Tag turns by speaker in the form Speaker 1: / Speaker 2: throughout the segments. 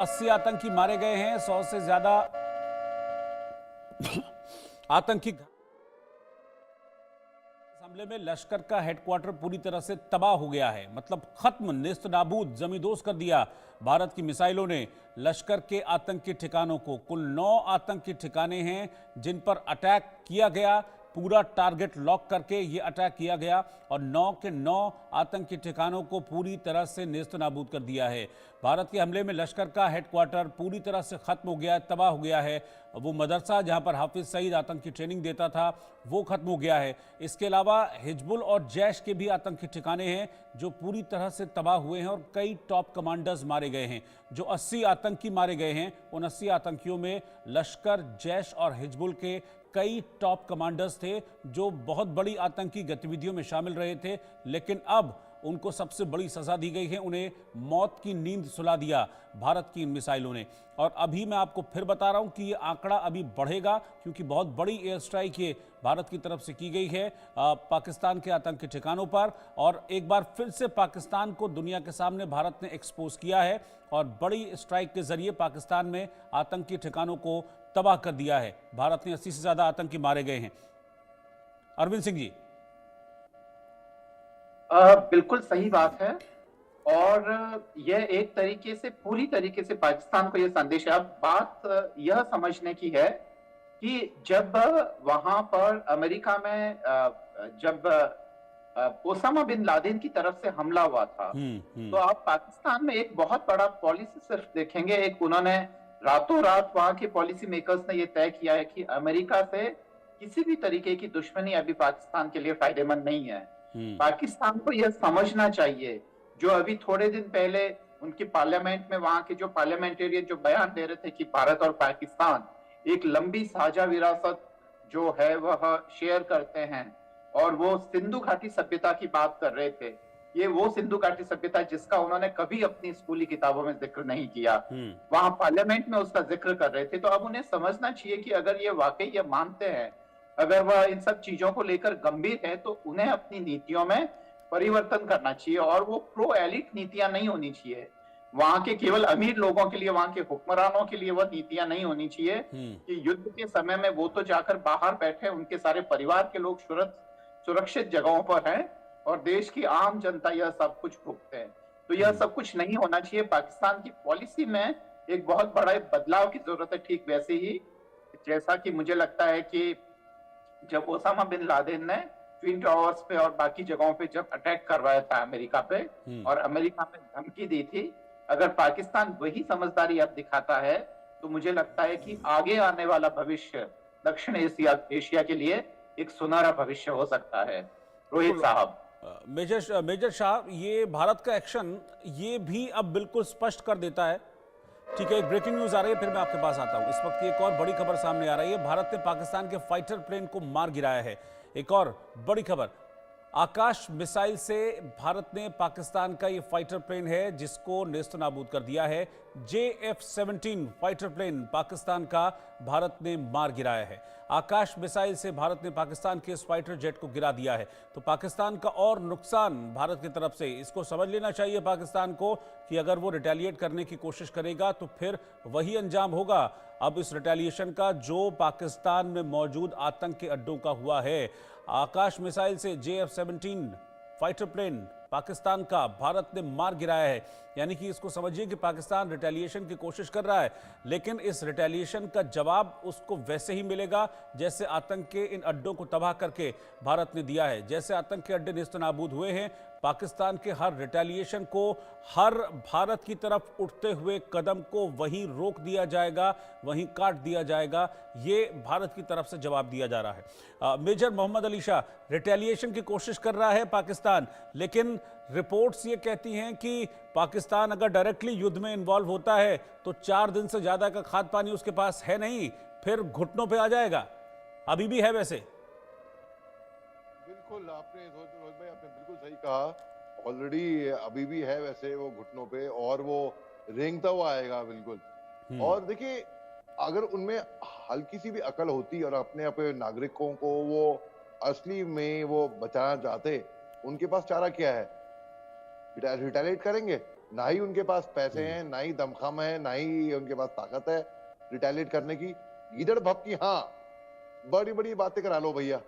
Speaker 1: 80 आतंकी मारे गए हैं, 100 से ज्यादा आतंकी। इस हमले में लश्कर का हेडक्वार्टर पूरी तरह से तबाह हो गया है, मतलब खत्म, नेस्त नाबूद, जमींदोज कर दिया भारत की मिसाइलों ने लश्कर के आतंकी ठिकानों को। कुल 9 आतंकी ठिकाने हैं जिन पर अटैक किया गया, पूरा टारगेट लॉक करके ये अटैक किया गया और 9 के 9 आतंकी ठिकानों को पूरी तरह से नेस्त नाबूद कर दिया है। भारत के हमले में लश्कर का हेडक्वार्टर पूरी तरह से खत्म हो गया है, तबाह हो गया है। वो मदरसा जहां पर हाफिज सईद आतंकी ट्रेनिंग देता था वो खत्म हो गया है। इसके अलावा हिजबुल और जैश के भी आतंकी ठिकाने हैं जो पूरी तरह से तबाह हुए हैं और कई टॉप कमांडर्स मारे गए हैं। जो 80 आतंकी मारे गए हैं उन 80 आतंकियों में लश्कर, जैश और हिजबुल के कई टॉप कमांडर्स थे जो बहुत बड़ी आतंकी गतिविधियों में शामिल रहे थे, लेकिन अब उनको सबसे बड़ी सजा दी गई है। उन्हें मौत की नींद सुला दिया भारत की इन मिसाइलों ने। और अभी मैं आपको फिर बता रहा हूं कि ये आंकड़ा अभी बढ़ेगा क्योंकि बहुत बड़ी एयर स्ट्राइक ये भारत की तरफ से की गई है पाकिस्तान के आतंकी ठिकानों पर। और एक बार फिर से पाकिस्तान को दुनिया के सामने भारत ने एक्सपोज किया है और बड़ी स्ट्राइक के जरिए पाकिस्तान में आतंकी ठिकानों को तबाह कर दिया है। भारत ने 80 से ज्यादा आतंकी मारे गए हैं। अरविंद सिंह जी।
Speaker 2: बिल्कुल सही बात है। और यह एक तरीके से पूरी तरीके से पाकिस्तान को यह संदेश है। अब बात यह समझने की है कि जब वहां पर अमेरिका में जब ओसामा बिन लादेन की तरफ से हमला हुआ था, तो आप पाकिस्तान में एक बहुत बड़ा पॉलिसी सिर्फ देखेंगे। एक उन्होंने रातों रात वहां के पॉलिसी मेकर्स ने यह तय किया है कि अमेरिका से किसी भी तरीके की दुश्मनी अभी पाकिस्तान के लिए फायदेमंद नहीं है। पाकिस्तान को यह समझना चाहिए, जो अभी थोड़े दिन पहले उनकी पार्लियामेंट में वहां के जो पार्लियामेंटेरियन जो बयान दे रहे थे कि भारत और पाकिस्तान एक लंबी साझा विरासत जो है वह शेयर करते हैं, और वो सिंधु घाटी सभ्यता की बात कर रहे थे। ये वो सिंधु घाटी सभ्यता जिसका उन्होंने कभी अपनी स्कूली किताबों में जिक्र नहीं किया, वहां पार्लियामेंट में उसका जिक्र कर रहे थे। तो अब उन्हें समझना चाहिए कि अगर ये वाकई ये मानते हैं, अगर वह इन सब चीजों को लेकर गंभीर है, तो उन्हें अपनी नीतियों में परिवर्तन करना चाहिए और वो प्रो एलिट नीतियां नहीं होनी चाहिए। वहां के केवल अमीर लोगों के लिए, वहां के हुक्मरानों के लिए वह नीतियां नहीं होनी चाहिए कि युद्ध के समय में वो तो जाकर बाहर बैठे, उनके सारे परिवार के लोग सुरक्षित जगहों पर हैं और देश की आम जनता यह सब कुछ भुगते हैं। तो यह सब कुछ नहीं होना चाहिए। पाकिस्तान की पॉलिसी में एक बहुत बड़ा बदलाव की जरूरत है। ठीक वैसे ही जैसा कि मुझे लगता है कि जब ओसामा बिन लादेन ने ट्विन टावर्स पे और बाकी जगहों पे जब अटैक करवाया था अमेरिका पे और अमेरिका में धमकी दी थी, अगर पाकिस्तान वही समझदारी अब दिखाता है तो मुझे लगता है कि आगे आने वाला भविष्य दक्षिण एशिया के लिए एक सुनहरा भविष्य हो सकता है। रोहित साहब,
Speaker 1: मेजर शाह, ये भारत का एक्शन ये भी अब बिल्कुल स्पष्ट कर देता है। ठीक है, एक ब्रेकिंग न्यूज आ रही है, फिर मैं आपके पास आता हूं। इस वक्त की एक और बड़ी खबर सामने आ रही है। भारत ने पाकिस्तान के फाइटर प्लेन को मार गिराया है। एक और बड़ी खबर, आकाश मिसाइल से भारत ने पाकिस्तान का ये फाइटर प्लेन है जिसको नेस्त नाबूद कर दिया है। JF-17 फाइटर प्लेन पाकिस्तान का भारत ने मार गिराया है। आकाश मिसाइल से भारत ने पाकिस्तान के इस फाइटर जेट को गिरा दिया है। तो पाकिस्तान का और नुकसान भारत की तरफ से, इसको समझ लेना चाहिए पाकिस्तान को कि अगर वो रिटेलिएट करने की कोशिश करेगा तो फिर वही अंजाम होगा अब इस रिटेलिएशन का जो पाकिस्तान में मौजूद आतंक के अड्डों का हुआ है। आकाश मिसाइल से JF-17 फाइटर प्लेन पाकिस्तान का भारत ने मार गिराया है। यानी कि इसको समझिए कि पाकिस्तान रिटेलिएशन की कोशिश कर रहा है, लेकिन इस रिटेलिएशन का जवाब उसको वैसे ही मिलेगा जैसे आतंक के इन अड्डों को तबाह करके भारत ने दिया है। जैसे आतंक के अड्डे नेस्तनाबूद हुए हैं, पाकिस्तान के हर रिटेलिएशन को, हर भारत की तरफ उठते हुए कदम को वहीं रोक दिया जाएगा, वहीं काट दिया जाएगा। ये भारत की तरफ से जवाब दिया जा रहा है। मेजर मोहम्मद अली शाह, रिटेलिएशन की कोशिश कर रहा है पाकिस्तान, लेकिन रिपोर्ट्स ये कहती हैं कि पाकिस्तान अगर डायरेक्टली युद्ध में इन्वॉल्व होता है तो 4 दिन से ज्यादा का खाद्य पानी उसके पास है नहीं, फिर घुटनों पे आ जाएगा। अभी भी है वैसे?
Speaker 3: बिल्कुल, आपने रोहित भाई आपने बिल्कुल सही कहा। ऑलरेडी अभी भी है वैसे वो घुटनों पे, और वो रेंगता हुआ आएगा बिल्कुल। और देखिए, अगर उनमें हल्की सी भी अकल होती और अपने अपने नागरिकों को वो असली में वो बचाना चाहते, उनके पास चारा क्या है? रिटेलिएट करेंगे। ना ही उनके पास पैसे हैं, ना ही दमखम है, ना ही उनके पास ताकत है रिटेलिएट करने की। गीदड़ भपकी, हाँ, बड़ी बड़ी बातें करा लो भैया,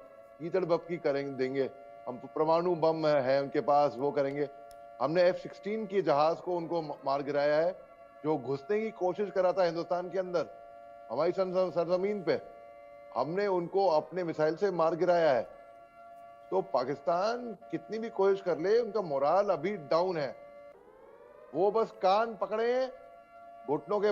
Speaker 3: गीदड़ भपकी करेंगे, देंगे हम, परमाणु बम है उनके पास, वो करेंगे। हमने F-16 के जहाज को उनको मार गिराया है, जो घुसने की कोशिश करा था हिंदुस्तान के अंदर, हमारी सरजमीन पे, हमने उनको अपने मिसाइल से मार गिराया है। तो पाकिस्तान कितनी भी कोशिश कर ले, उनका मोराल अभी डाउन है। वो बस कान पकड़े, घुटनों के